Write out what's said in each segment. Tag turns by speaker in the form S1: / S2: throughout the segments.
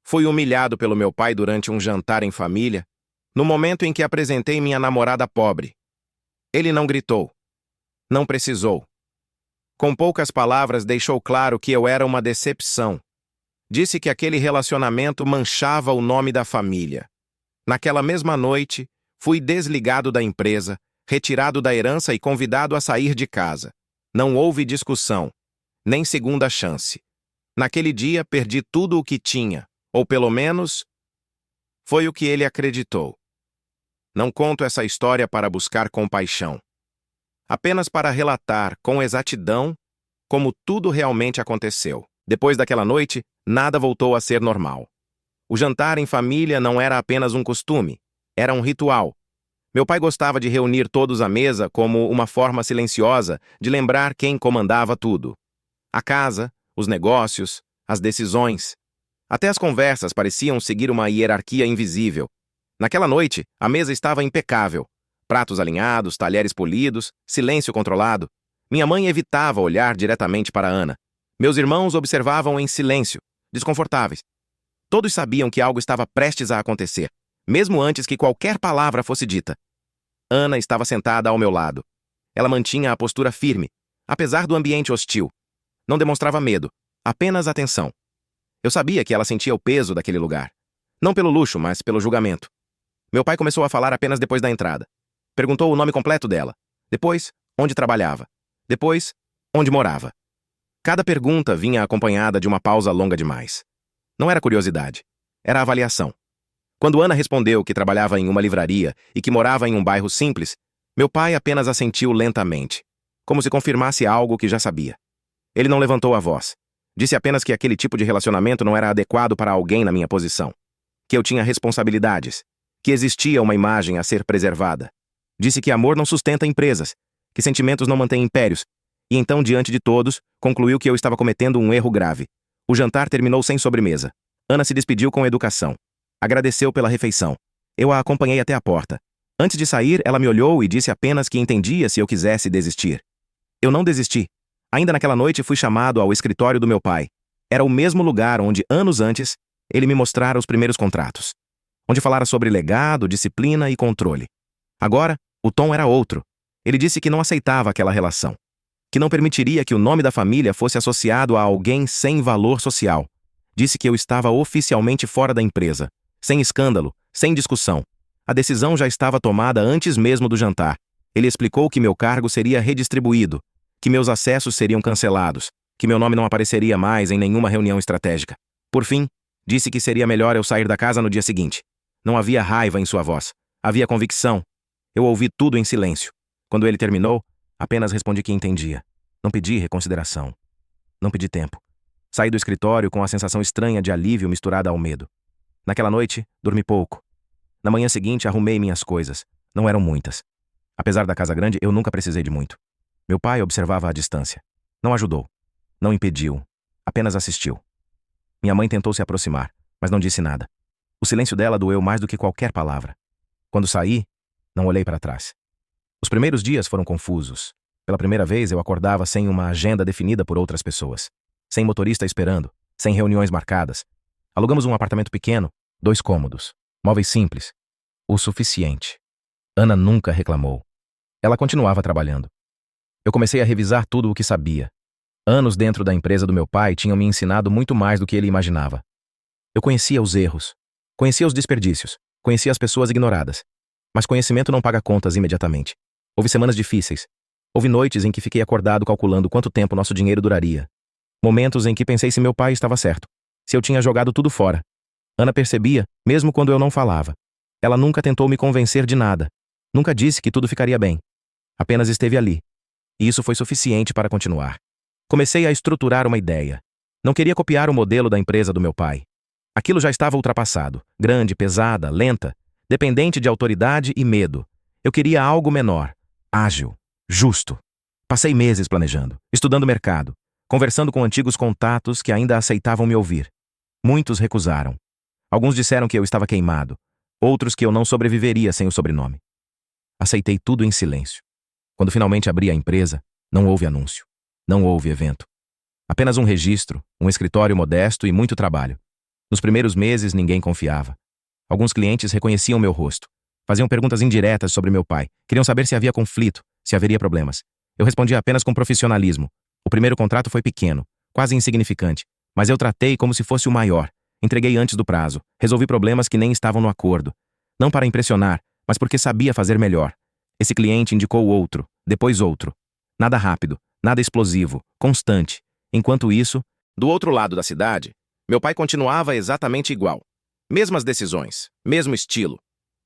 S1: Fui humilhado pelo meu pai durante um jantar em família, no momento em que apresentei minha namorada pobre. Ele não gritou. Não precisou. Com poucas palavras, deixou claro que eu era uma decepção. Disse que aquele relacionamento manchava o nome da família. Naquela mesma noite, fui desligado da empresa, retirado da herança e convidado a sair de casa. Não houve discussão, nem segunda chance. Naquele dia, perdi tudo o que tinha, ou pelo menos, foi o que ele acreditou. Não conto essa história para buscar compaixão, apenas para relatar com exatidão como tudo realmente aconteceu. Depois daquela noite, nada voltou a ser normal. O jantar em família não era apenas um costume, era um ritual. Meu pai gostava de reunir todos à mesa como uma forma silenciosa de lembrar quem comandava tudo. A casa, os negócios, as decisões. Até as conversas pareciam seguir uma hierarquia invisível. Naquela noite, a mesa estava impecável. Pratos alinhados, talheres polidos, silêncio controlado. Minha mãe evitava olhar diretamente para Ana. Meus irmãos observavam em silêncio, desconfortáveis. Todos sabiam que algo estava prestes a acontecer, mesmo antes que qualquer palavra fosse dita. Ana estava sentada ao meu lado. Ela mantinha a postura firme, apesar do ambiente hostil. Não demonstrava medo, apenas atenção. Eu sabia que ela sentia o peso daquele lugar. Não pelo luxo, mas pelo julgamento. Meu pai começou a falar apenas depois da entrada. Perguntou o nome completo dela. Depois, onde trabalhava. Depois, onde morava. Cada pergunta vinha acompanhada de uma pausa longa demais. Não era curiosidade, era avaliação. Quando Ana respondeu que trabalhava em uma livraria e que morava em um bairro simples, meu pai apenas assentiu lentamente, como se confirmasse algo que já sabia. Ele não levantou a voz. Disse apenas que aquele tipo de relacionamento não era adequado para alguém na minha posição. Que eu tinha responsabilidades. Que existia uma imagem a ser preservada. Disse que amor não sustenta empresas. Que sentimentos não mantêm impérios. E então, diante de todos, concluiu que eu estava cometendo um erro grave. O jantar terminou sem sobremesa. Ana se despediu com educação. Agradeceu pela refeição. Eu a acompanhei até a porta. Antes de sair, ela me olhou e disse apenas que entendia se eu quisesse desistir. Eu não desisti. Ainda naquela noite fui chamado ao escritório do meu pai. Era o mesmo lugar onde, anos antes, ele me mostrara os primeiros contratos. Onde falara sobre legado, disciplina e controle. Agora, o tom era outro. Ele disse que não aceitava aquela relação. Que não permitiria que o nome da família fosse associado a alguém sem valor social. Disse que eu estava oficialmente fora da empresa. Sem escândalo, sem discussão. A decisão já estava tomada antes mesmo do jantar. Ele explicou que meu cargo seria redistribuído, que meus acessos seriam cancelados, que meu nome não apareceria mais em nenhuma reunião estratégica. Por fim, disse que seria melhor eu sair da casa no dia seguinte. Não havia raiva em sua voz. Havia convicção. Eu ouvi tudo em silêncio. Quando ele terminou, apenas respondi que entendia. Não pedi reconsideração. Não pedi tempo. Saí do escritório com a sensação estranha de alívio misturada ao medo. Naquela noite, dormi pouco. Na manhã seguinte, arrumei minhas coisas. Não eram muitas. Apesar da casa grande, eu nunca precisei de muito. Meu pai observava à distância. Não ajudou. Não impediu. Apenas assistiu. Minha mãe tentou se aproximar, mas não disse nada. O silêncio dela doeu mais do que qualquer palavra. Quando saí, não olhei para trás. Os primeiros dias foram confusos. Pela primeira vez, eu acordava sem uma agenda definida por outras pessoas. Sem motorista esperando. Sem reuniões marcadas. Alugamos um apartamento pequeno, 2 cômodos. Móveis simples. O suficiente. Ana nunca reclamou. Ela continuava trabalhando. Eu comecei a revisar tudo o que sabia. Anos dentro da empresa do meu pai tinham me ensinado muito mais do que ele imaginava. Eu conhecia os erros. Conhecia os desperdícios. Conhecia as pessoas ignoradas. Mas conhecimento não paga contas imediatamente. Houve semanas difíceis. Houve noites em que fiquei acordado calculando quanto tempo nosso dinheiro duraria. Momentos em que pensei se meu pai estava certo. Se eu tinha jogado tudo fora. Ana percebia, mesmo quando eu não falava. Ela nunca tentou me convencer de nada. Nunca disse que tudo ficaria bem. Apenas esteve ali. E isso foi suficiente para continuar. Comecei a estruturar uma ideia. Não queria copiar o modelo da empresa do meu pai. Aquilo já estava ultrapassado. Grande, pesada, lenta. Dependente de autoridade e medo. Eu queria algo menor. Ágil. Justo. Passei meses planejando, estudando o mercado, conversando com antigos contatos que ainda aceitavam me ouvir. Muitos recusaram. Alguns disseram que eu estava queimado. Outros que eu não sobreviveria sem o sobrenome. Aceitei tudo em silêncio. Quando finalmente abri a empresa, não houve anúncio. Não houve evento. Apenas um registro, um escritório modesto e muito trabalho. Nos primeiros meses, ninguém confiava. Alguns clientes reconheciam meu rosto. Faziam perguntas indiretas sobre meu pai. Queriam saber se havia conflito, se haveria problemas. Eu respondia apenas com profissionalismo. O primeiro contrato foi pequeno, quase insignificante, mas eu tratei como se fosse o maior. Entreguei antes do prazo. Resolvi problemas que nem estavam no acordo. Não para impressionar, mas porque sabia fazer melhor. Esse cliente indicou outro, depois outro. Nada rápido, nada explosivo, constante. Enquanto isso, do outro lado da cidade, meu pai continuava exatamente igual. Mesmas decisões, mesmo estilo,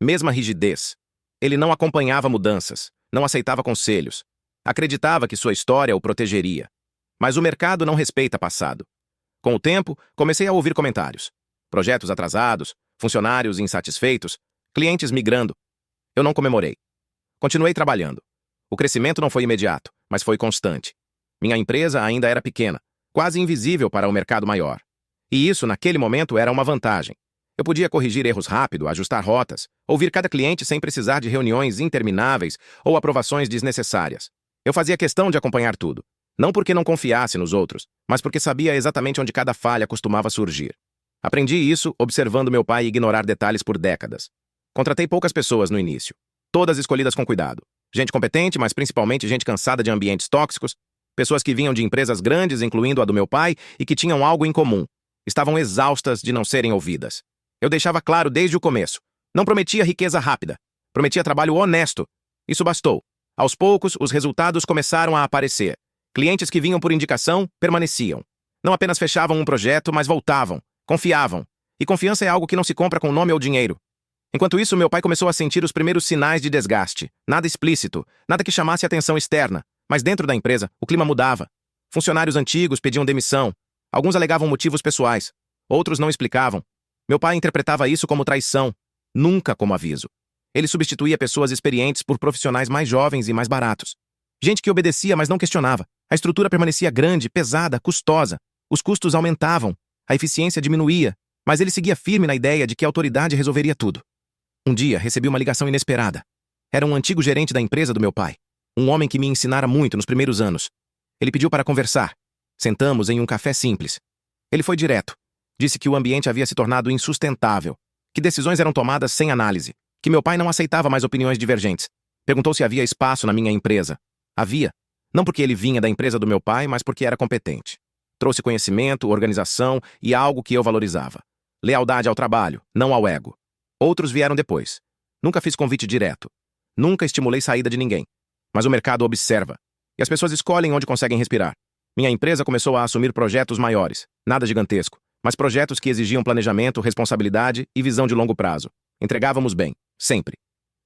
S1: mesma rigidez. Ele não acompanhava mudanças, não aceitava conselhos. Acreditava que sua história o protegeria. Mas o mercado não respeita passado. Com o tempo, comecei a ouvir comentários. Projetos atrasados, funcionários insatisfeitos, clientes migrando. Eu não comemorei. Continuei trabalhando. O crescimento não foi imediato, mas foi constante. Minha empresa ainda era pequena, quase invisível para o mercado maior. E isso, naquele momento, era uma vantagem. Eu podia corrigir erros rápido, ajustar rotas, ouvir cada cliente sem precisar de reuniões intermináveis ou aprovações desnecessárias. Eu fazia questão de acompanhar tudo. Não porque não confiasse nos outros, mas porque sabia exatamente onde cada falha costumava surgir. Aprendi isso observando meu pai ignorar detalhes por décadas. Contratei poucas pessoas no início, todas escolhidas com cuidado. Gente competente, mas principalmente gente cansada de ambientes tóxicos, pessoas que vinham de empresas grandes, incluindo a do meu pai, e que tinham algo em comum. Estavam exaustas de não serem ouvidas. Eu deixava claro desde o começo. Não prometia riqueza rápida. Prometia trabalho honesto. Isso bastou. Aos poucos, os resultados começaram a aparecer. Clientes que vinham por indicação, permaneciam. Não apenas fechavam um projeto, mas voltavam. Confiavam. E confiança é algo que não se compra com nome ou dinheiro. Enquanto isso, meu pai começou a sentir os primeiros sinais de desgaste. Nada explícito, nada que chamasse atenção externa. Mas dentro da empresa, o clima mudava. Funcionários antigos pediam demissão. Alguns alegavam motivos pessoais. Outros não explicavam. Meu pai interpretava isso como traição, nunca como aviso. Ele substituía pessoas experientes por profissionais mais jovens e mais baratos. Gente que obedecia, mas não questionava. A estrutura permanecia grande, pesada, custosa. Os custos aumentavam. A eficiência diminuía. Mas ele seguia firme na ideia de que a autoridade resolveria tudo. Um dia, recebi uma ligação inesperada. Era um antigo gerente da empresa do meu pai. Um homem que me ensinara muito nos primeiros anos. Ele pediu para conversar. Sentamos em um café simples. Ele foi direto. Disse que o ambiente havia se tornado insustentável, que decisões eram tomadas sem análise, que meu pai não aceitava mais opiniões divergentes. Perguntou se havia espaço na minha empresa. Havia. Não porque ele vinha da empresa do meu pai, mas porque era competente. Trouxe conhecimento, organização e algo que eu valorizava. Lealdade ao trabalho, não ao ego. Outros vieram depois. Nunca fiz convite direto. Nunca estimulei saída de ninguém. Mas o mercado observa. E as pessoas escolhem onde conseguem respirar. Minha empresa começou a assumir projetos maiores. Nada gigantesco, mas projetos que exigiam planejamento, responsabilidade e visão de longo prazo. Entregávamos bem, sempre.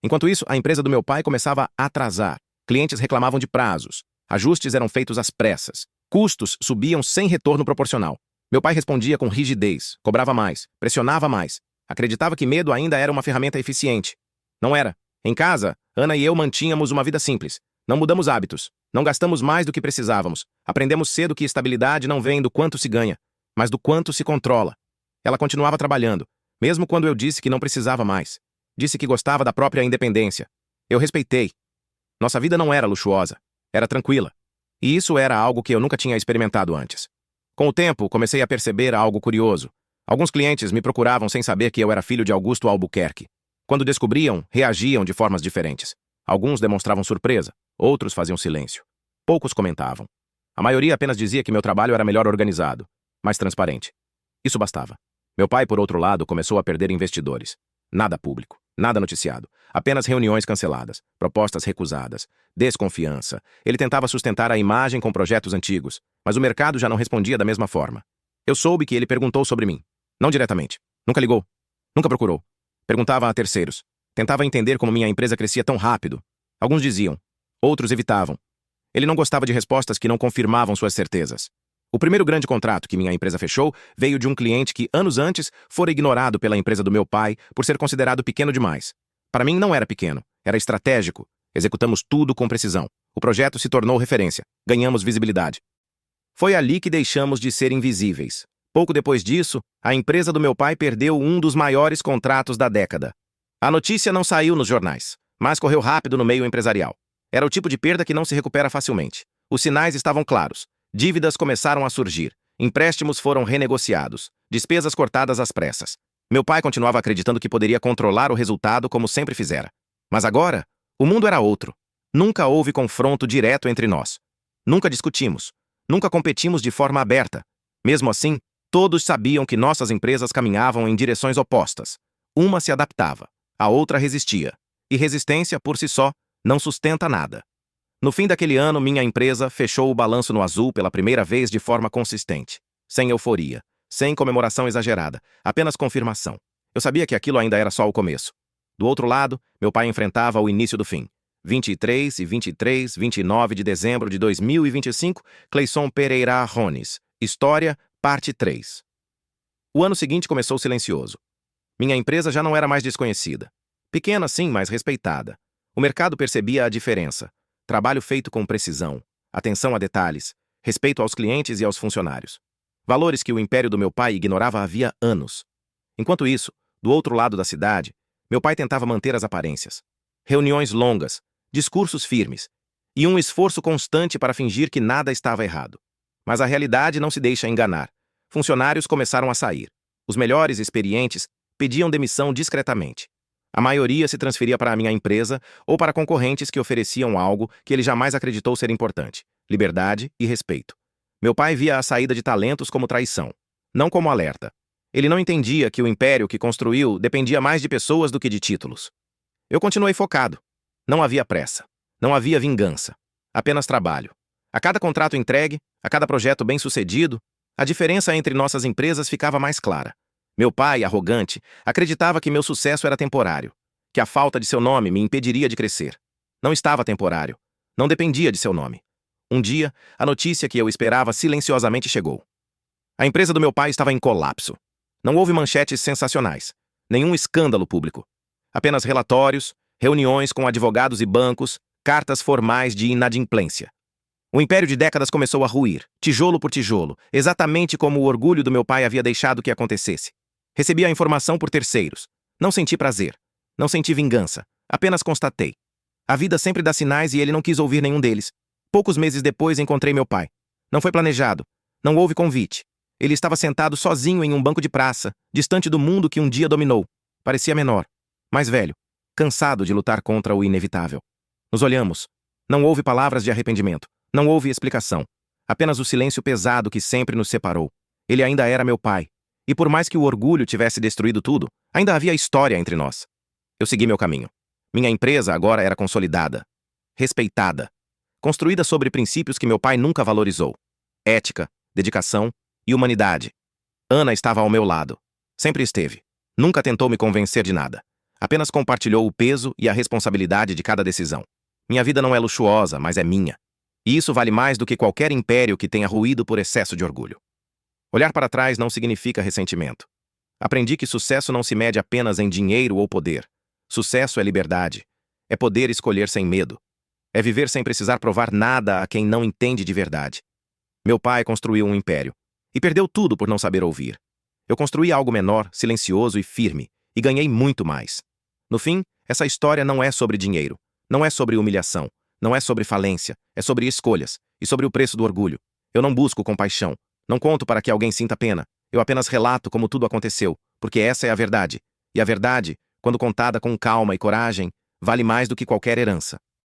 S1: Enquanto isso, a empresa do meu pai começava a atrasar. Clientes reclamavam de prazos. Ajustes eram feitos às pressas. Custos subiam sem retorno proporcional. Meu pai respondia com rigidez, cobrava mais, pressionava mais. Acreditava que medo ainda era uma ferramenta eficiente. Não era. Em casa, Ana e eu mantínhamos uma vida simples. Não mudamos hábitos. Não gastamos mais do que precisávamos. Aprendemos cedo que estabilidade não vem do quanto se ganha, mas do quanto se controla. Ela continuava trabalhando, mesmo quando eu disse que não precisava mais. Disse que gostava da própria independência. Eu respeitei. Nossa vida não era luxuosa. Era tranquila. E isso era algo que eu nunca tinha experimentado antes. Com o tempo, comecei a perceber algo curioso. Alguns clientes me procuravam sem saber que eu era filho de Augusto Albuquerque. Quando descobriam, reagiam de formas diferentes. Alguns demonstravam surpresa, outros faziam silêncio. Poucos comentavam. A maioria apenas dizia que meu trabalho era melhor organizado, mais transparente. Isso bastava. Meu pai, por outro lado, começou a perder investidores. Nada público, nada noticiado, apenas reuniões canceladas, propostas recusadas, desconfiança. Ele tentava sustentar a imagem com projetos antigos, mas o mercado já não respondia da mesma forma. Eu soube que ele perguntou sobre mim. Não diretamente. Nunca ligou. Nunca procurou. Perguntava a terceiros. Tentava entender como minha empresa crescia tão rápido. Alguns diziam. Outros evitavam. Ele não gostava de respostas que não confirmavam suas certezas. O primeiro grande contrato que minha empresa fechou veio de um cliente que, anos antes, fora ignorado pela empresa do meu pai por ser considerado pequeno demais. Para mim, não era pequeno. Era estratégico. Executamos tudo com precisão. O projeto se tornou referência. Ganhamos visibilidade. Foi ali que deixamos de ser invisíveis. Pouco depois disso, a empresa do meu pai perdeu um dos maiores contratos da década. A notícia não saiu nos jornais, mas correu rápido no meio empresarial. Era o tipo de perda que não se recupera facilmente. Os sinais estavam claros. Dívidas começaram a surgir. Empréstimos foram renegociados, despesas cortadas às pressas. Meu pai continuava acreditando que poderia controlar o resultado como sempre fizera. Mas agora, o mundo era outro. Nunca houve confronto direto entre nós. Nunca discutimos. Nunca competimos de forma aberta. Mesmo assim, todos sabiam que nossas empresas caminhavam em direções opostas. Uma se adaptava, a outra resistia. E resistência, por si só, não sustenta nada. No fim daquele ano, minha empresa fechou o balanço no azul pela primeira vez de forma consistente. Sem euforia, sem comemoração exagerada, apenas confirmação. Eu sabia que aquilo ainda era só o começo. Do outro lado, meu pai enfrentava o início do fim. 29 de dezembro de 2025, Cleison Pereira Arrones. História, parte 3. O ano seguinte começou silencioso. Minha empresa já não era mais desconhecida. Pequena sim, mas respeitada. O mercado percebia a diferença. Trabalho feito com precisão, atenção a detalhes, respeito aos clientes e aos funcionários. Valores que o império do meu pai ignorava havia anos. Enquanto isso, do outro lado da cidade, meu pai tentava manter as aparências. Reuniões longas, discursos firmes e um esforço constante para fingir que nada estava errado. Mas a realidade não se deixa enganar. Funcionários começaram a sair. Os melhores experientes pediam demissão discretamente. A maioria se transferia para a minha empresa ou para concorrentes que ofereciam algo que ele jamais acreditou ser importante: liberdade e respeito. Meu pai via a saída de talentos como traição, não como alerta. Ele não entendia que o império que construiu dependia mais de pessoas do que de títulos. Eu continuei focado. Não havia pressa. Não havia vingança. Apenas trabalho. A cada contrato entregue, a cada projeto bem-sucedido, a diferença entre nossas empresas ficava mais clara. Meu pai, arrogante, acreditava que meu sucesso era temporário, que a falta de seu nome me impediria de crescer. Não estava temporário. Não dependia de seu nome. Um dia, a notícia que eu esperava silenciosamente chegou. A empresa do meu pai estava em colapso. Não houve manchetes sensacionais, nenhum escândalo público. Apenas relatórios, reuniões com advogados e bancos, cartas formais de inadimplência. O império de décadas começou a ruir, tijolo por tijolo, exatamente como o orgulho do meu pai havia deixado que acontecesse. Recebi a informação por terceiros. Não senti prazer. Não senti vingança. Apenas constatei. A vida sempre dá sinais e ele não quis ouvir nenhum deles. Poucos meses depois encontrei meu pai. Não foi planejado. Não houve convite. Ele estava sentado sozinho em um banco de praça, distante do mundo que um dia dominou. Parecia menor, mais velho, cansado de lutar contra o inevitável. Nos olhamos. Não houve palavras de arrependimento. Não houve explicação. Apenas o silêncio pesado que sempre nos separou. Ele ainda era meu pai. E por mais que o orgulho tivesse destruído tudo, ainda havia história entre nós. Eu segui meu caminho. Minha empresa agora era consolidada, respeitada, construída sobre princípios que meu pai nunca valorizou: ética, dedicação e humanidade. Ana estava ao meu lado. Sempre esteve. Nunca tentou me convencer de nada. Apenas compartilhou o peso e a responsabilidade de cada decisão. Minha vida não é luxuosa, mas é minha. E isso vale mais do que qualquer império que tenha ruído por excesso de orgulho. Olhar para trás não significa ressentimento. Aprendi que sucesso não se mede apenas em dinheiro ou poder. Sucesso é liberdade. É poder escolher sem medo. É viver sem precisar provar nada a quem não entende de verdade. Meu pai construiu um império. E perdeu tudo por não saber ouvir. Eu construí algo menor, silencioso e firme. E ganhei muito mais. No fim, essa história não é sobre dinheiro. Não é sobre humilhação. Não é sobre falência. É sobre escolhas. E sobre o preço do orgulho. Eu não busco compaixão. Não conto para que alguém sinta pena. Eu apenas relato como tudo aconteceu, porque essa é a verdade. E a verdade, quando contada com calma e coragem, vale mais do que qualquer herança.